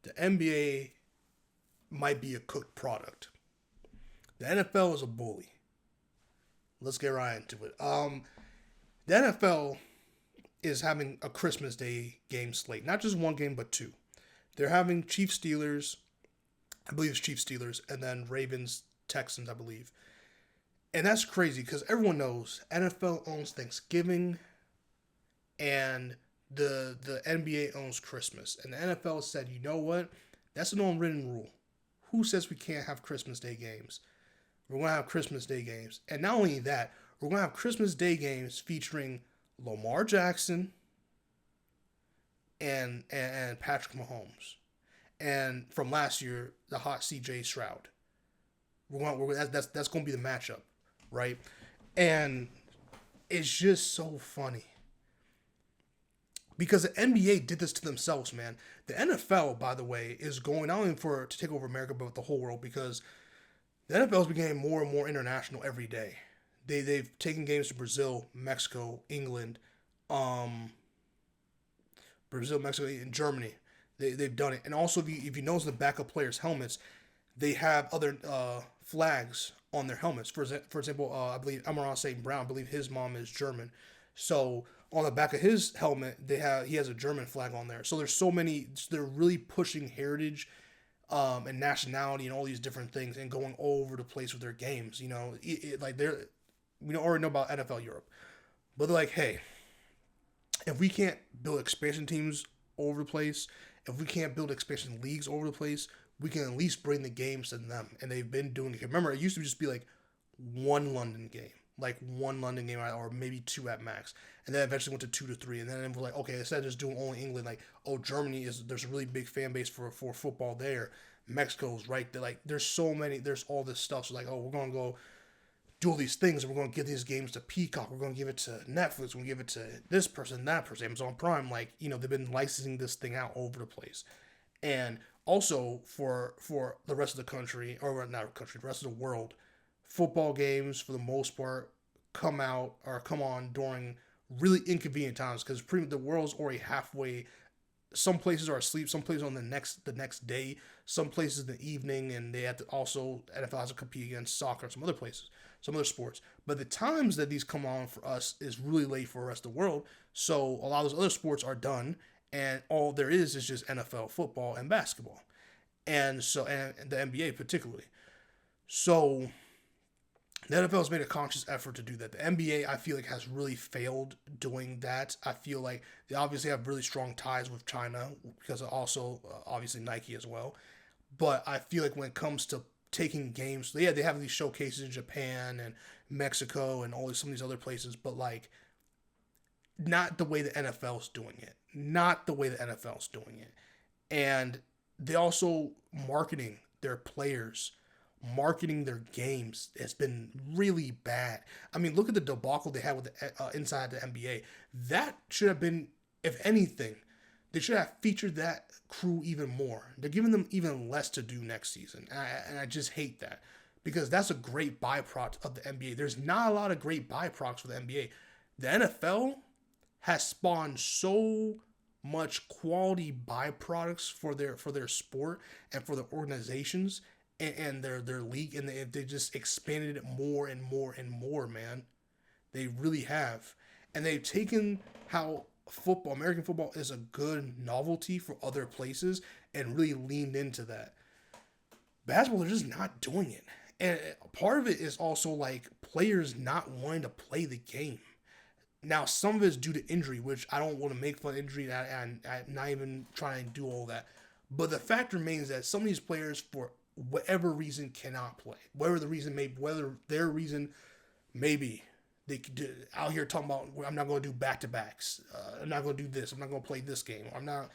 the NBA might be a cooked product. The NFL is a bully. Let's get right into it. The NFL is having a Christmas Day game slate. Not just one game, but two. They're having Chiefs Steelers, I believe it's Chiefs Steelers, and then Ravens Texans, I believe. And that's crazy because everyone knows NFL owns Thanksgiving and the NBA owns Christmas. And the NFL said, you know what? That's an unwritten rule. Who says we can't have Christmas Day games? We're going to have Christmas Day games. And not only that, we're going to have Christmas Day games featuring Lamar Jackson and Patrick Mahomes. And from last year, the hot CJ Stroud. That's going to be the matchup, right? And it's just so funny. Because the NBA did this to themselves, man. The NFL, by the way, is going not only to take over America, but the whole world, because the NFL is becoming more and more international every day. They've taken games to Brazil, Mexico, England, and Germany. They've done it. And also, if you notice the backup players' helmets, they have other flags on their helmets. For example, I believe Amon St. Brown, I believe his mom is German. So on the back of his helmet, he has a German flag on there. So there's so many. They're really pushing heritage and nationality and all these different things and going all over the place with their games. You know, we already know about NFL Europe, but they're like, hey, if we can't build expansion teams over the place, if we can't build expansion leagues over the place, we can at least bring the games to them. And they've been doing it. Remember, it used to just be like one London game, or maybe two at max. And then eventually went to 2 to 3. And then it was like, okay, instead of just doing only England, like, oh, there's a really big fan base for football there. Mexico's right there. Like, there's all this stuff. So like, oh, we're going to go do all these things, and we're going to give these games to Peacock. We're going to give it to Netflix. We're going to give it to this person, that person, Amazon Prime. Like, they've been licensing this thing out all over the place. And also for the rest of the country, or not country, the rest of the world, football games for the most part come on during really inconvenient times, because pretty much the world's already halfway. Some places are asleep, some places on the next day, some places in the evening, and they have to also, NFL has to compete against soccer and some other places, some other sports. But the times that these come on for us is really late for the rest of the world. So a lot of those other sports are done, and all there is just NFL, football, and basketball, and the NBA particularly. So the NFL has made a conscious effort to do that. The NBA, I feel like, has really failed doing that. I feel like they obviously have really strong ties with China, because of also, obviously, Nike as well. But I feel like when it comes to taking games, they have these showcases in Japan and Mexico and some of these other places, but like, not the way the NFL's doing it. Not the way the NFL's doing it. And they also marketing their players, marketing their games has been really bad. I mean, look at the debacle they had with inside the NBA. That should have been, if anything, they should have featured that crew even more. They're giving them even less to do next season, and I just hate that, because that's a great byproduct of the NBA. There's not a lot of great byproducts for the NBA. The NFL has spawned so much quality byproducts for their sport and for their organizations and their league, and they just expanded it more and more and more, man. They really have. And they've taken how American football is a good novelty for other places and really leaned into that. Basketball, they're just not doing it. And part of it is also like players not wanting to play the game. Now, some of it is due to injury, which I don't want to make fun of injury, and I'm not even trying to do all that. But the fact remains that some of these players, for whatever reason, cannot play. Whatever their reason may be. They could do, out here talking about, I'm not going to do back-to-backs. I'm not going to do this. I'm not going to play this game. I'm not.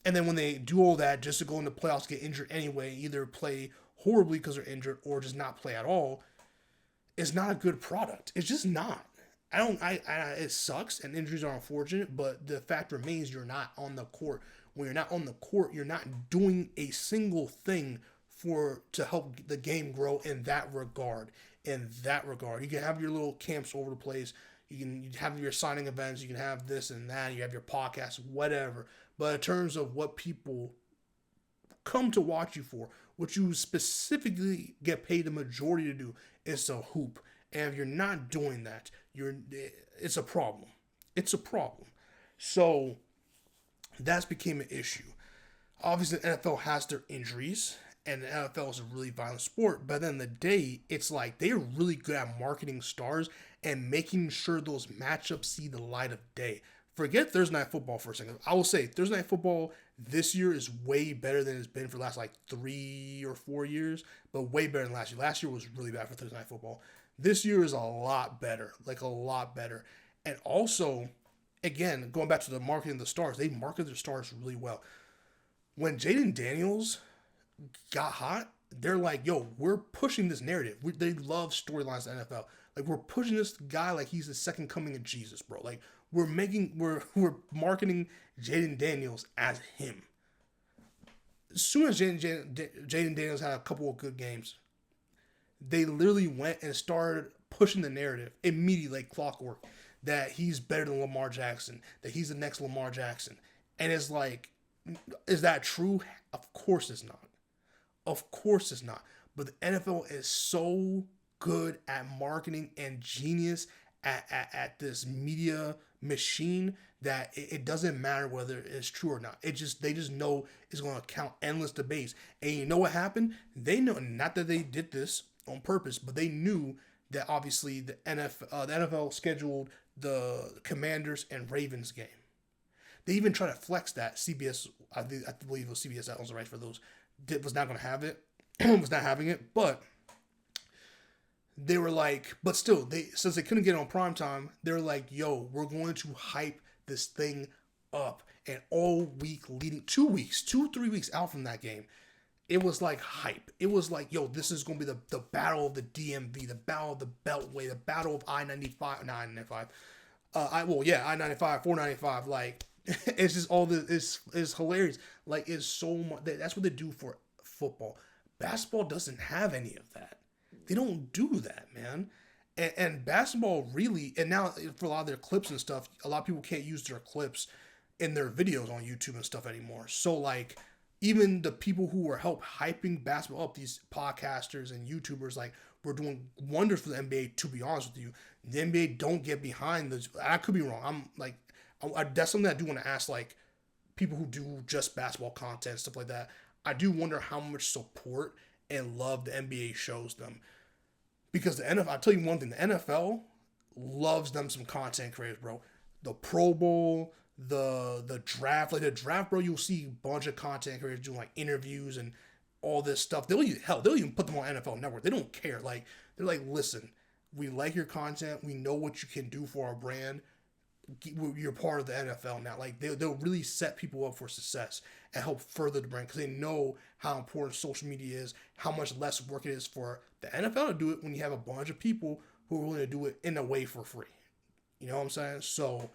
And then when they do all that just to go into playoffs, get injured anyway, either play horribly because they're injured or just not play at all, it's not a good product. It's just not. It sucks, and injuries are unfortunate, but the fact remains you're not on the court. When you're not on the court, you're not doing a single thing to help the game grow in that regard. You can have your little camps over the place. You have your signing events. You can have this and that. You have your podcast, whatever. But in terms of what people come to watch you for, what you specifically get paid the majority to do, is to hoop. And if you're not doing that, it's a problem. It's a problem. So that's became an issue. Obviously, the NFL has their injuries, and the NFL is a really violent sport. But at the end of the day, it's like they're really good at marketing stars and making sure those matchups see the light of day. Forget Thursday Night Football for a second. I will say Thursday Night Football this year is way better than it's been for the last like 3 or 4 years, but way better than last year. Last year was really bad for Thursday Night Football. This year is a lot better, like a lot better. And also, again, going back to the marketing of the stars, they market their stars really well. When Jaden Daniels got hot, they're like, yo, we're pushing this narrative. They love storylines in the NFL. Like, we're pushing this guy like he's the second coming of Jesus, bro. Like, we're marketing Jaden Daniels as him. As soon as Jaden Daniels had a couple of good games, they literally went and started pushing the narrative immediately, like clockwork, that he's better than Lamar Jackson, that he's the next Lamar Jackson. And it's like, is that true? Of course it's not. Of course it's not. But the NFL is so good at marketing and genius at this media machine that it doesn't matter whether it's true or not. They just know it's going to count endless debates. And you know what happened? They know, not that they did this on purpose, but they knew that obviously the NFL scheduled the Commanders and Ravens game. They even tried to flex that. CBS, I believe it was CBS that owns the rights for those, was not going to have it, was not having it, but they were like, but still, since they couldn't get it on primetime, they were like, yo, we're going to hype this thing up. And all week leading, 3 weeks out from that game, it was like hype. It was like, yo, this is going to be the battle of the DMV, the battle of the Beltway, the battle of I-95, I-95, 495, like, it's just all this, it's hilarious. Like, it's so much, that's what they do for football. Basketball doesn't have any of that. They don't do that, man. And basketball really, and now for a lot of their clips and stuff, a lot of people can't use their clips in their videos on YouTube and stuff anymore. So, like, even the people who are help hyping basketball up, these podcasters and YouTubers, like, we're doing wonders for the NBA, to be honest with you. The NBA don't get behind this. I could be wrong. I'm like, that's something I do want to ask, like, people who do just basketball content, stuff like that. I do wonder how much support and love the NBA shows them. Because the NFL, I'll tell you one thing, the NFL loves them some content creators, bro. The Pro Bowl, the draft, like the draft, bro, you'll see a bunch of content creators doing like interviews and all this stuff. They'll even put them on NFL Network. They don't care. Like, they're like, listen, we like your content. We know what you can do for our brand. You're part of the NFL now. Like, they'll really set people up for success and help further the brand because they know how important social media is, how much less work it is for the NFL to do it when you have a bunch of people who are willing to do it in a way for free. You know what I'm saying? So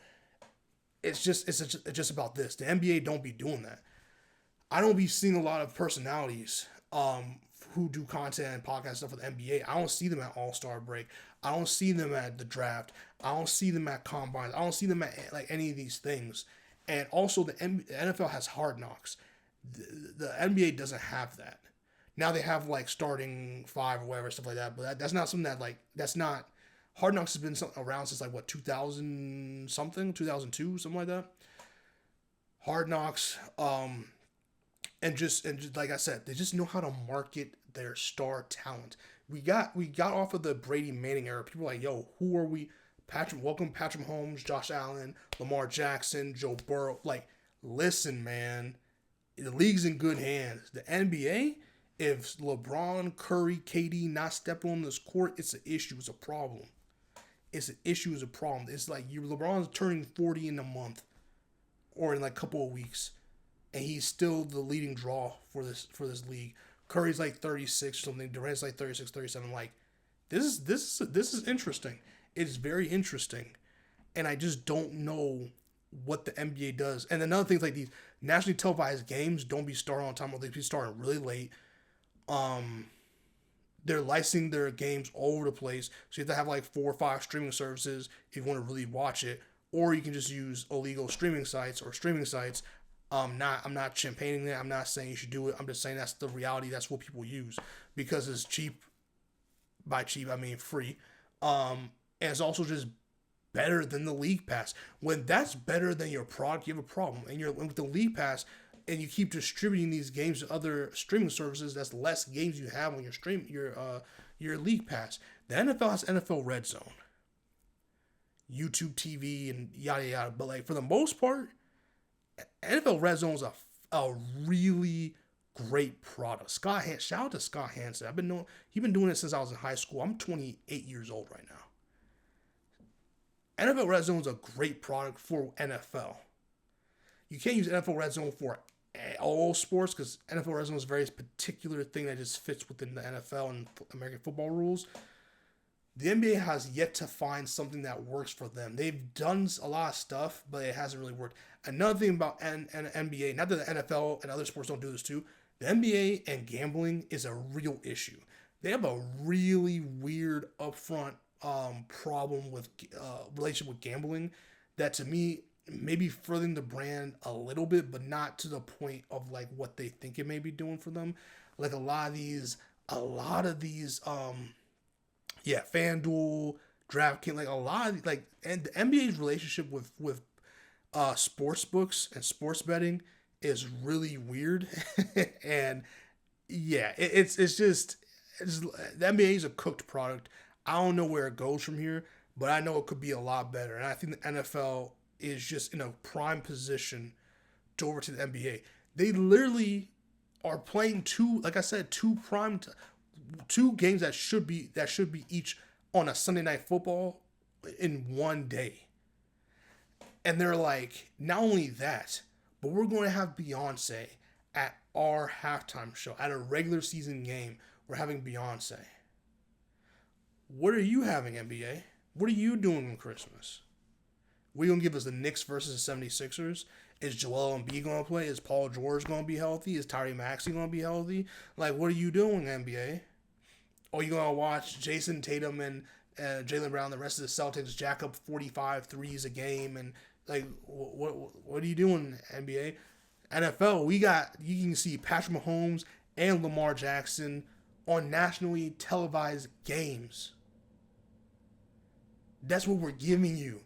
it's just about this. The NBA don't be doing that. I don't be seeing a lot of personalities who do content and podcast stuff for the NBA. I don't see them at All-Star break. I don't see them at the draft. I don't see them at combines. I don't see them at like any of these things. And also the NFL has Hard Knocks. The NBA doesn't have that. Now they have like starting five or whatever, stuff like that. But that's not something that like, that's not, Hard Knocks has been around since like what, 2000 something, 2002, something like that. Hard Knocks, and just like I said, they just know how to market their star talent. We got off of the Brady Manning era. People were like, yo, who are we? Welcome Patrick Mahomes, Josh Allen, Lamar Jackson, Joe Burrow. Like, listen, man, the league's in good hands. The NBA, if LeBron, Curry, KD not stepping on this court, it's an issue. It's a problem. It's an issue. It's a problem. It's like LeBron's turning 40 in a month or in like a couple of weeks, and he's still the leading draw for this league. Curry's like 36 or something. Durant's like 36, 37. Like, this is interesting. It's very interesting, and I just don't know what the NBA does. And another thing is like these nationally televised games don't be starting on time. They be starting really late. They're licensing their games all over the place, so you have to have like 4 or 5 streaming services if you want to really watch it, or you can just use illegal streaming sites. I'm not champagning that. I'm not saying you should do it. I'm just saying that's the reality. That's what people use because it's cheap. By cheap, I mean free. And it's also just better than the league pass. When that's better than your product, you have a problem. And you're with the league pass, and you keep distributing these games to other streaming services. That's less games you have on your league pass. The NFL has NFL Red Zone, YouTube TV, and yada yada. But like for the most part, NFL Red Zone is a really great product. Shout out to Scott Hansen. He's been doing it since I was in high school. I'm 28 years old right now. NFL Red Zone is a great product for NFL. You can't use NFL Red Zone for all sports because NFL Red Zone is a very particular thing that just fits within the NFL and American football rules. The NBA has yet to find something that works for them. They've done a lot of stuff, but it hasn't really worked. Another thing about NBA, not that the NFL and other sports don't do this too, the NBA and gambling is a real issue. They have a really weird upfront problem with relationship with gambling that to me maybe furthering the brand a little bit, but not to the point of like what they think it may be doing for them. Like a lot of these FanDuel, DraftKings, like a lot of like, and the NBA's relationship with sports books and sports betting is really weird, and yeah, it's just the NBA is a cooked product. I don't know where it goes from here, but I know it could be a lot better, and I think the NFL is just in a prime position to overtake the NBA. They literally are playing two games that should be each on a Sunday Night Football in one day. And they're like, not only that, but we're going to have Beyonce at our halftime show. At a regular season game, we're having Beyonce. What are you having, NBA? What are you doing on Christmas? We're going to give us the Knicks versus the 76ers. Is Joel Embiid going to play? Is Paul George going to be healthy? Is Tyrese Maxey going to be healthy? Like, what are you doing, NBA? Or are you going to watch Jason Tatum and Jaylen Brown, the rest of the Celtics, jack up 45 threes a game? And, like, what are you doing, NBA? NFL, you can see Patrick Mahomes and Lamar Jackson on nationally televised games. That's what we're giving you.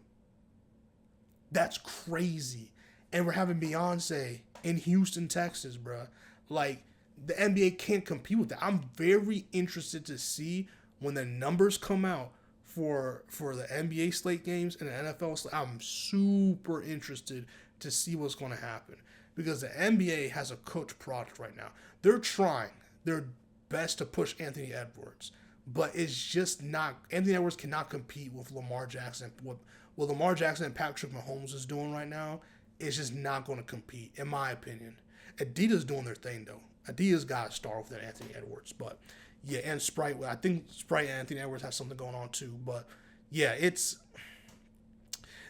That's crazy. And we're having Beyonce in Houston, Texas, bro. Like, the NBA can't compete with that. I'm very interested to see when the numbers come out for the NBA slate games and the NFL slate. I'm super interested to see what's going to happen because the NBA has a cooked product right now. They're trying their best to push Anthony Edwards, but it's just not. Anthony Edwards cannot compete with Lamar Jackson. What Lamar Jackson and Patrick Mahomes is doing right now is just not going to compete, in my opinion. Adidas doing their thing though. Adidas got to start with that Anthony Edwards, but yeah, and Sprite. I think Sprite and Anthony Edwards have something going on too, but yeah, it's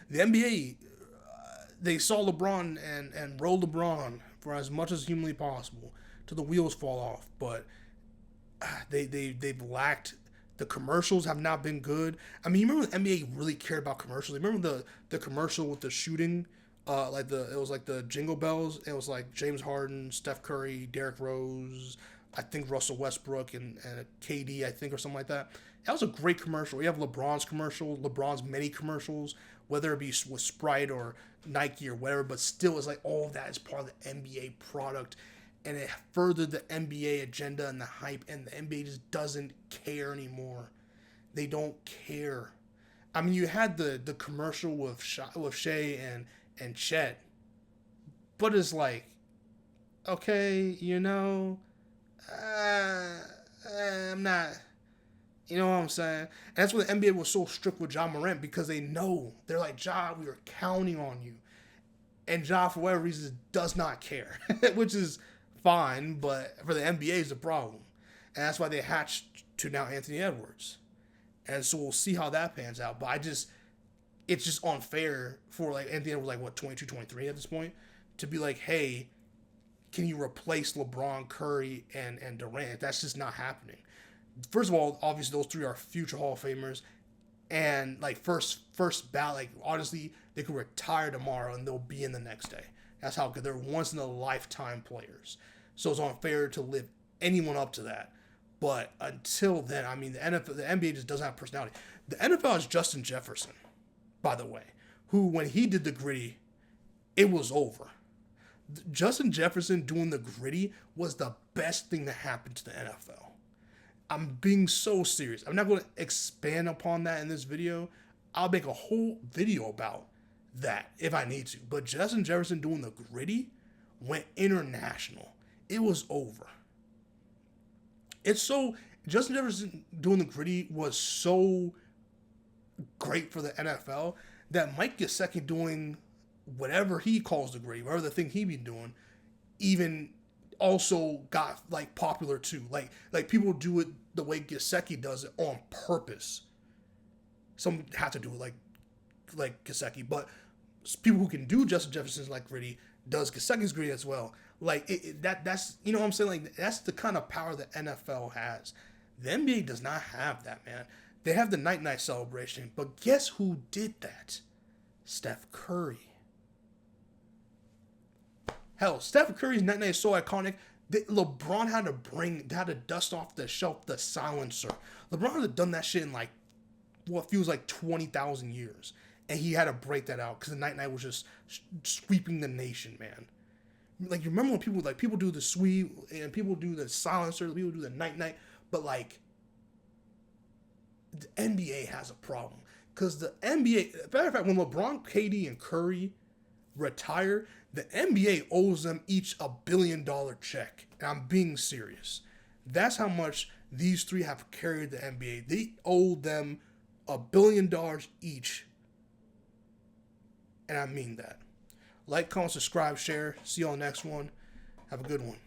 the NBA. They saw LeBron and rolled LeBron for as much as humanly possible till the wheels fall off, but they've lacked. The commercials have not been good. I mean, you remember the NBA really cared about commercials? You remember the commercial with the shooting? It was like the Jingle Bells. It was like James Harden, Steph Curry, Derrick Rose, I think Russell Westbrook, and KD, I think, or something like that. That was a great commercial. You have LeBron's commercial, LeBron's many commercials, whether it be with Sprite or Nike or whatever, but still, it's like all of that is part of the NBA product. And it furthered the NBA agenda and the hype, and the NBA just doesn't care anymore. They don't care. I mean, you had the commercial with Shea and Chet, but it's like, okay, I'm not, you know what I'm saying? And that's why the NBA was so strict with Ja Morant, because they know, they're like, Ja, we are counting on you. And Ja, for whatever reason, does not care, which is fine, but for the NBA is a problem. And that's why they hatched to now Anthony Edwards. And so we'll see how that pans out. But it's just unfair for like Anthony Edwards, 22, 23 at this point, to be like, hey, can you replace LeBron, Curry, and Durant? That's just not happening. First of all, obviously those three are future Hall of Famers. And like first ballot, like honestly, they could retire tomorrow and they'll be in the next day. That's how good they're once in a lifetime players. So it's unfair to live anyone up to that. But until then, I mean, the NBA just doesn't have personality. The NFL is Justin Jefferson, by the way, who when he did the gritty, it was over. Justin Jefferson doing the gritty was the best thing that happened to the NFL. I'm being so serious. I'm not going to expand upon that in this video. I'll make a whole video about that if I need to. But Justin Jefferson doing the gritty went international. It was over. Justin Jefferson doing the gritty was so great for the NFL that Mike Gesicki doing whatever he calls the gritty, whatever the thing he be doing, even also got like popular too. Like people do it the way Gesicki does it on purpose. Some have to do it like Gesicki, but people who can do Justin Jefferson's like gritty does Gesicki's gritty as well. Like that's you know what I'm saying. Like that's the kind of power that NFL has. The NBA does not have that, man. They have the night celebration, but guess who did that? Steph Curry. Hell, Steph Curry's night is so iconic that LeBron had to dust off the shelf the silencer. LeBron had done that shit in like what feels like 20,000 years, and he had to break that out because the night was just sweeping the nation, man. Like you remember when people do the sweep and people do the silencer, people do the night, but like the NBA has a problem because the NBA. Matter of fact, when LeBron, KD, and Curry retire, the NBA owes them each $1 billion check. And I'm being serious. That's how much these three have carried the NBA. They owe them $1 billion each. And I mean that. Like, comment, subscribe, share. See you on the next one. Have a good one.